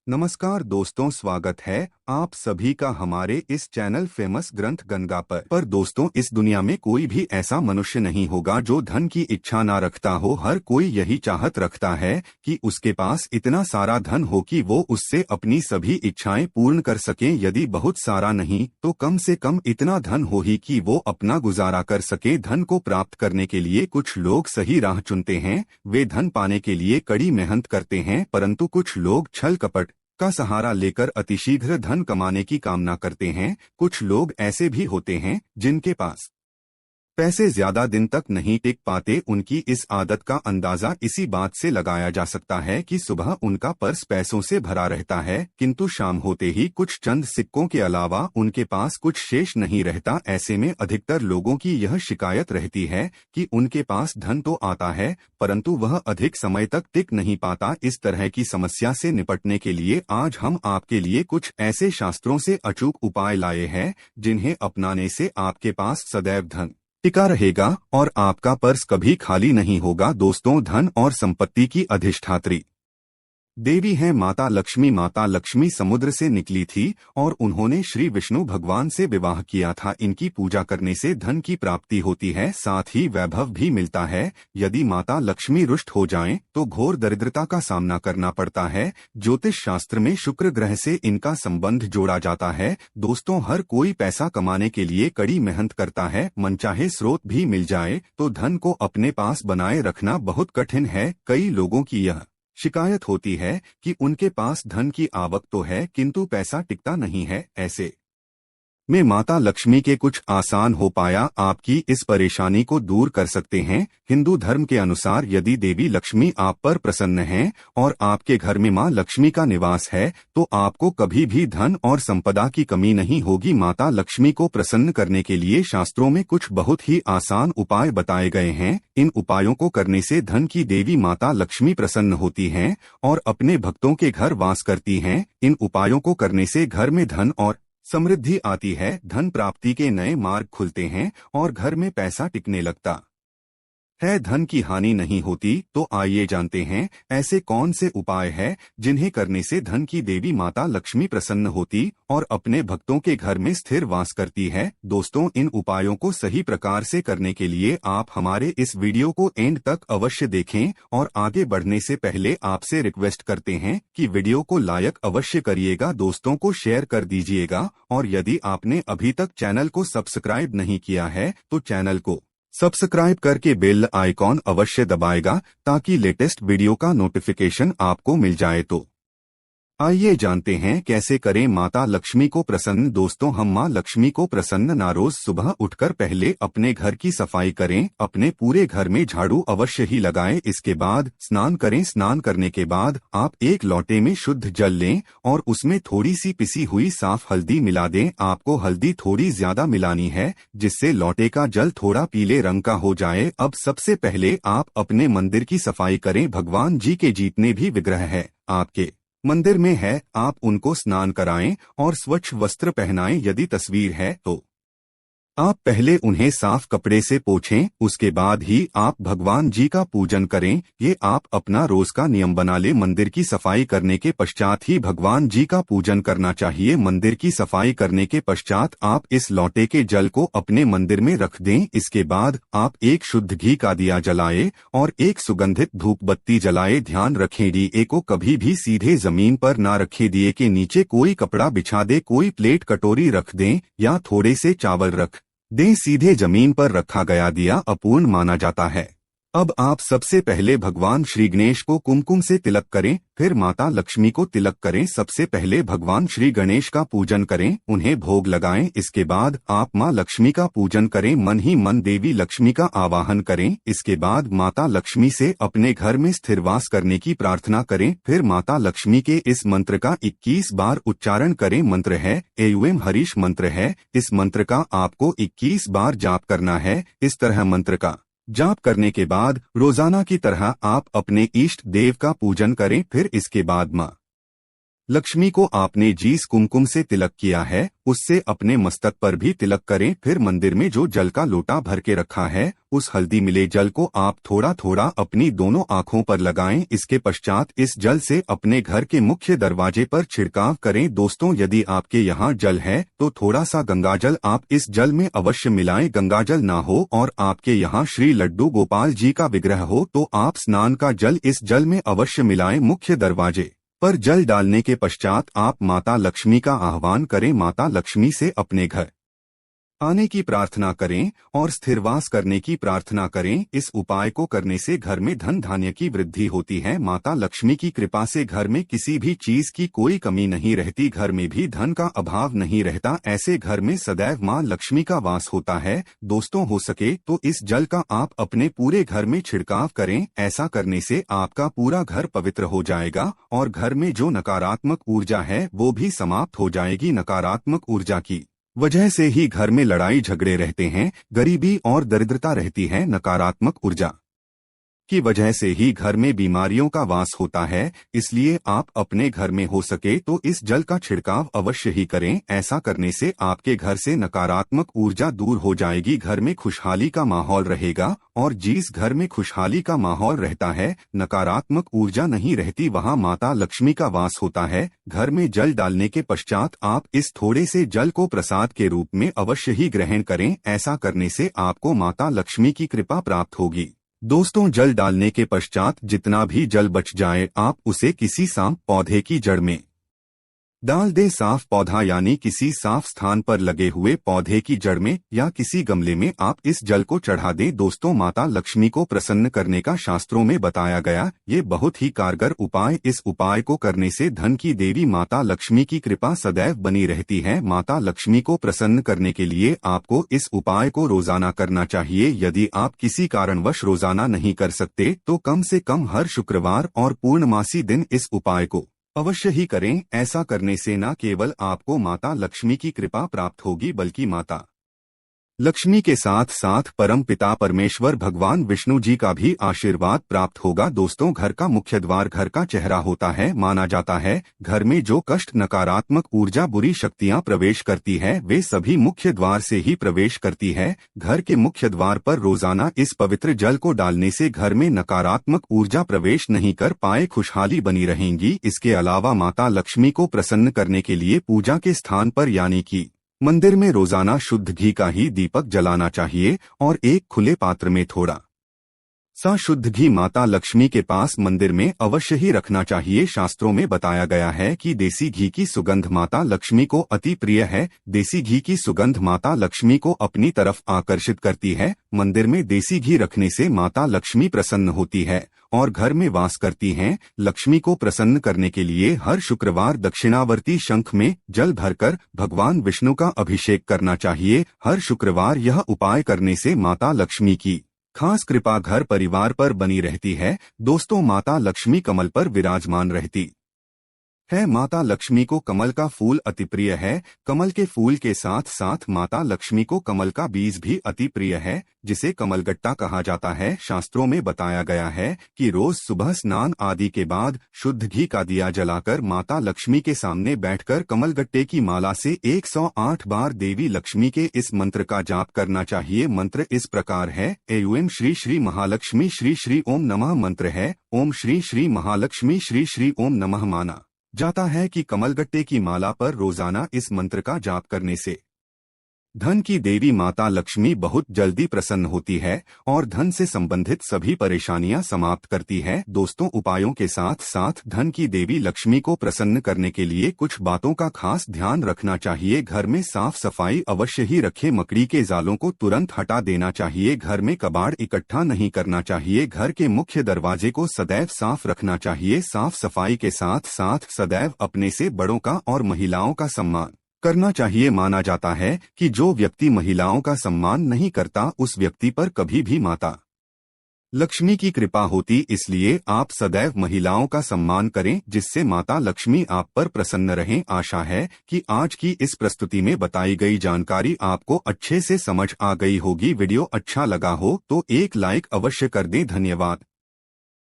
नमस्कार दोस्तों, स्वागत है आप सभी का हमारे इस चैनल फेमस ग्रंथ गंगा पर दोस्तों, इस दुनिया में कोई भी ऐसा मनुष्य नहीं होगा जो धन की इच्छा ना रखता हो। हर कोई यही चाहत रखता है कि उसके पास इतना सारा धन हो कि वो उससे अपनी सभी इच्छाएं पूर्ण कर सके। यदि बहुत सारा नहीं तो कम से कम इतना धन हो ही कि वो अपना गुजारा कर सके। धन को प्राप्त करने के लिए कुछ लोग सही राह चुनते हैं, वे धन पाने के लिए कड़ी मेहनत करते हैं, परंतु कुछ लोग छल कपट का सहारा लेकर अतिशीघ्र धन कमाने की कामना करते हैं। कुछ लोग ऐसे भी होते हैं जिनके पास पैसे ज्यादा दिन तक नहीं टिक पाते। उनकी इस आदत का अंदाजा इसी बात से लगाया जा सकता है कि सुबह उनका पर्स पैसों से भरा रहता है, किंतु शाम होते ही कुछ चंद सिक्कों के अलावा उनके पास कुछ शेष नहीं रहता। ऐसे में अधिकतर लोगों की यह शिकायत रहती है कि उनके पास धन तो आता है परंतु वह अधिक समय तक टिक नहीं पाता। इस तरह की समस्या से निपटने के लिए आज हम आपके लिए कुछ ऐसे शास्त्रों से अचूक उपाय लाए हैं जिन्हें अपनाने से आपके पास सदैव धन टिका रहेगा और आपका पर्स कभी खाली नहीं होगा। दोस्तों, धन और संपत्ति की अधिष्ठात्री देवी है माता लक्ष्मी। माता लक्ष्मी समुद्र से निकली थी और उन्होंने श्री विष्णु भगवान से विवाह किया था। इनकी पूजा करने से धन की प्राप्ति होती है, साथ ही वैभव भी मिलता है। यदि माता लक्ष्मी रुष्ट हो जाएं तो घोर दरिद्रता का सामना करना पड़ता है। ज्योतिष शास्त्र में शुक्र ग्रह से इनका संबंध जोड़ा जाता है। दोस्तों, हर कोई पैसा कमाने के लिए कड़ी मेहनत करता है, मनचाहे स्रोत भी मिल जाए तो धन को अपने पास बनाए रखना बहुत कठिन है। कई लोगों की यह शिकायत होती है कि उनके पास धन की आवक तो है किंतु पैसा टिकता नहीं है। ऐसे में माता लक्ष्मी के कुछ आसान उपाय आपकी इस परेशानी को दूर कर सकते हैं। हिंदू धर्म के अनुसार यदि देवी लक्ष्मी आप पर प्रसन्न हैं और आपके घर में मां लक्ष्मी का निवास है तो आपको कभी भी धन और संपदा की कमी नहीं होगी। माता लक्ष्मी को प्रसन्न करने के लिए शास्त्रों में कुछ बहुत ही आसान उपाय बताए गए हैं। इन उपायों को करने से धन की देवी माता लक्ष्मी प्रसन्न होती हैं और अपने भक्तों के घर वास करती हैं। इन उपायों को करने से घर में धन और समृद्धि आती है, धन प्राप्ति के नए मार्ग खुलते हैं और घर में पैसा टिकने लगता है, धन की हानि नहीं होती। तो आइए जानते हैं ऐसे कौन से उपाय हैं जिन्हें करने से धन की देवी माता लक्ष्मी प्रसन्न होती और अपने भक्तों के घर में स्थिर वास करती है। दोस्तों, इन उपायों को सही प्रकार से करने के लिए आप हमारे इस वीडियो को एंड तक अवश्य देखें और आगे बढ़ने से पहले आपसे रिक्वेस्ट करते हैं कि वीडियो को लाइक अवश्य करिएगा, दोस्तों को शेयर कर दीजिएगा और यदि आपने अभी तक चैनल को सब्सक्राइब नहीं किया है तो चैनल को सब्सक्राइब करके बेल आइकॉन अवश्य दबाएगा ताकि लेटेस्ट वीडियो का नोटिफिकेशन आपको मिल जाए। तो आइए जानते हैं कैसे करें माता लक्ष्मी को प्रसन्न। दोस्तों, हम मां लक्ष्मी को प्रसन्न ना रोज सुबह उठकर पहले अपने घर की सफाई करें, अपने पूरे घर में झाड़ू अवश्य ही लगाएं। इसके बाद स्नान करें। स्नान करने के बाद आप एक लोटे में शुद्ध जल लें और उसमें थोड़ी सी पिसी हुई साफ हल्दी मिला दें। आपको हल्दी थोड़ी ज्यादा मिलानी है जिससे लोटे का जल थोड़ा पीले रंग का हो जाए। अब सबसे पहले आप अपने मंदिर की सफाई करें। भगवान जी के जितने भी विग्रह है आपके मंदिर में है, आप उनको स्नान कराएं और स्वच्छ वस्त्र पहनाएं। यदि तस्वीर है तो आप पहले उन्हें साफ कपड़े से पोंछें, उसके बाद ही आप भगवान जी का पूजन करें। ये आप अपना रोज का नियम बना ले। मंदिर की सफाई करने के पश्चात ही भगवान जी का पूजन करना चाहिए। मंदिर की सफाई करने के पश्चात आप इस लोटे के जल को अपने मंदिर में रख दें। इसके बाद आप एक शुद्ध घी का दिया जलाए और एक सुगंधित धूप बत्ती जलाए। ध्यान रखें, दिए को कभी भी सीधे जमीन पर ना रखें। दिए के नीचे कोई कपड़ा बिछा दे, कोई प्लेट कटोरी रख दें या थोड़े से चावल रख दें। सीधे जमीन पर रखा गया दिया अपूर्ण माना जाता है। अब आप सबसे पहले भगवान श्री गणेश को कुमकुम से तिलक करें, फिर माता लक्ष्मी को तिलक करें। सबसे पहले भगवान श्री गणेश का पूजन करें, उन्हें भोग लगाएं। इसके बाद आप मां लक्ष्मी का पूजन करें, मन ही मन देवी लक्ष्मी का आवाहन करें। इसके बाद माता लक्ष्मी से अपने घर में स्थिर वास करने की प्रार्थना करें। फिर माता लक्ष्मी के इस मंत्र का 21 बार उच्चारण करें। मंत्र है एवं हरीश मंत्र है। इस मंत्र का आपको 21 बार जाप करना है। इस तरह मंत्र का जाप करने के बाद रोजाना की तरह आप अपने इष्ट देव का पूजन करें। फिर इसके बाद मां लक्ष्मी को आपने जिस कुमकुम से तिलक किया है उससे अपने मस्तक पर भी तिलक करें। फिर मंदिर में जो जल का लोटा भर के रखा है उस हल्दी मिले जल को आप थोड़ा थोड़ा अपनी दोनों आँखों पर लगाएं। इसके पश्चात इस जल से अपने घर के मुख्य दरवाजे पर छिड़काव करें। दोस्तों, यदि आपके यहाँ जल है तो थोड़ा सा गंगाजल आप इस जल में अवश्य मिलाएं। गंगाजल ना हो और आपके यहाँ श्री लड्डू गोपाल जी का विग्रह हो तो आप स्नान का जल इस जल में अवश्य मिलाएं। मुख्य दरवाजे पर जल डालने के पश्चात आप माता लक्ष्मी का आह्वान करें। माता लक्ष्मी से अपने घर आने की प्रार्थना करें और स्थिरवास करने की प्रार्थना करें। इस उपाय को करने से घर में धन धान्य की वृद्धि होती है। माता लक्ष्मी की कृपा से घर में किसी भी चीज की कोई कमी नहीं रहती, घर में भी धन का अभाव नहीं रहता। ऐसे घर में सदैव मां लक्ष्मी का वास होता है। दोस्तों, हो सके तो इस जल का आप अपने पूरे घर में छिड़काव करें। ऐसा करने से आपका पूरा घर पवित्र हो जाएगा और घर में जो नकारात्मक ऊर्जा है वो भी समाप्त हो जाएगी। नकारात्मक ऊर्जा की वजह से ही घर में लड़ाई झगड़े रहते हैं, गरीबी और दरिद्रता रहती है। नकारात्मक ऊर्जा की वजह से ही घर में बीमारियों का वास होता है। इसलिए आप अपने घर में हो सके तो इस जल का छिड़काव अवश्य ही करें। ऐसा करने से आपके घर से नकारात्मक ऊर्जा दूर हो जाएगी, घर में खुशहाली का माहौल रहेगा। और जिस घर में खुशहाली का माहौल रहता है, नकारात्मक ऊर्जा नहीं रहती, वहां माता लक्ष्मी का वास होता है। घर में जल डालने के पश्चात आप इस थोड़े से जल को प्रसाद के रूप में अवश्य ही ग्रहण करें। ऐसा करने से आपको माता लक्ष्मी की कृपा प्राप्त होगी। दोस्तों, जल डालने के पश्चात जितना भी जल बच जाए आप उसे किसी साफ पौधे की जड़ में डाल दे। साफ पौधा यानी किसी साफ स्थान पर लगे हुए पौधे की जड़ में या किसी गमले में आप इस जल को चढ़ा दें। दोस्तों, माता लक्ष्मी को प्रसन्न करने का शास्त्रों में बताया गया ये बहुत ही कारगर उपाय। इस उपाय को करने से धन की देवी माता लक्ष्मी की कृपा सदैव बनी रहती है। माता लक्ष्मी को प्रसन्न करने के लिए आपको इस उपाय को रोजाना करना चाहिए। यदि आप किसी कारणवश रोजाना नहीं कर सकते तो कम से कम हर शुक्रवार और पूर्णमासी दिन इस उपाय को अवश्य ही करें। ऐसा करने से न केवल आपको माता लक्ष्मी की कृपा प्राप्त होगी बल्कि माता लक्ष्मी के साथ साथ परम पिता परमेश्वर भगवान विष्णु जी का भी आशीर्वाद प्राप्त होगा। दोस्तों, घर का मुख्य द्वार घर का चेहरा होता है। माना जाता है घर में जो कष्ट, नकारात्मक ऊर्जा, बुरी शक्तियां प्रवेश करती है वे सभी मुख्य द्वार से ही प्रवेश करती है। घर के मुख्य द्वार पर रोजाना इस पवित्र जल को डालने से घर में नकारात्मक ऊर्जा प्रवेश नहीं कर पाए, खुशहाली बनी रहेंगी। इसके अलावा माता लक्ष्मी को प्रसन्न करने के लिए पूजा के स्थान पर यानी कि मंदिर में रोजाना शुद्ध घी का ही दीपक जलाना चाहिए और एक खुले पात्र में थोड़ा सा शुद्ध घी माता लक्ष्मी के पास मंदिर में अवश्य ही रखना चाहिए। शास्त्रों में बताया गया है कि देसी घी की सुगंध माता लक्ष्मी को अति प्रिय है। देसी घी की सुगंध माता लक्ष्मी को अपनी तरफ आकर्षित करती है। मंदिर में देसी घी रखने से माता लक्ष्मी प्रसन्न होती है और घर में वास करती हैं। लक्ष्मी को प्रसन्न करने के लिए हर शुक्रवार दक्षिणावर्ती शंख में जल भरकर भगवान विष्णु का अभिषेक करना चाहिए। हर शुक्रवार यह उपाय करने से माता लक्ष्मी की खास कृपा घर परिवार पर बनी रहती है। दोस्तों, माता लक्ष्मी कमल पर विराजमान रहती है। माता लक्ष्मी को कमल का फूल अति प्रिय है। कमल के फूल के साथ साथ माता लक्ष्मी को कमल का बीज भी अति प्रिय है, जिसे कमलगट्टा कहा जाता है। शास्त्रों में बताया गया है कि रोज सुबह स्नान आदि के बाद शुद्ध घी का दिया जलाकर माता लक्ष्मी के सामने बैठकर कमलगट्टे की माला से 108 बार देवी लक्ष्मी के इस मंत्र का जाप करना चाहिए। मंत्र इस प्रकार है: एवं श्री श्री महालक्ष्मी श्री श्री ओम नमः। मंत्र है ओम श्री श्री महालक्ष्मी श्री श्री ओम नमः। माना जाता है कि कमलगट्टे की माला पर रोजाना इस मंत्र का जाप करने से धन की देवी माता लक्ष्मी बहुत जल्दी प्रसन्न होती है और धन से संबंधित सभी परेशानियां समाप्त करती है। दोस्तों, उपायों के साथ साथ धन की देवी लक्ष्मी को प्रसन्न करने के लिए कुछ बातों का खास ध्यान रखना चाहिए। घर में साफ सफाई अवश्य ही रखें। मकड़ी के जालों को तुरंत हटा देना चाहिए। घर में कबाड़ इकट्ठा नहीं करना चाहिए। घर के मुख्य दरवाजे को सदैव साफ रखना चाहिए। साफ सफाई के साथ साथ सदैव अपने से बड़ों का और महिलाओं का सम्मान करना चाहिए। माना जाता है कि जो व्यक्ति महिलाओं का सम्मान नहीं करता उस व्यक्ति पर कभी भी माता लक्ष्मी की कृपा होती। इसलिए आप सदैव महिलाओं का सम्मान करें, जिससे माता लक्ष्मी आप पर प्रसन्न रहें। आशा है कि आज की इस प्रस्तुति में बताई गई जानकारी आपको अच्छे से समझ आ गई होगी। वीडियो अच्छा लगा हो तो एक लाइक अवश्य कर दें। धन्यवाद।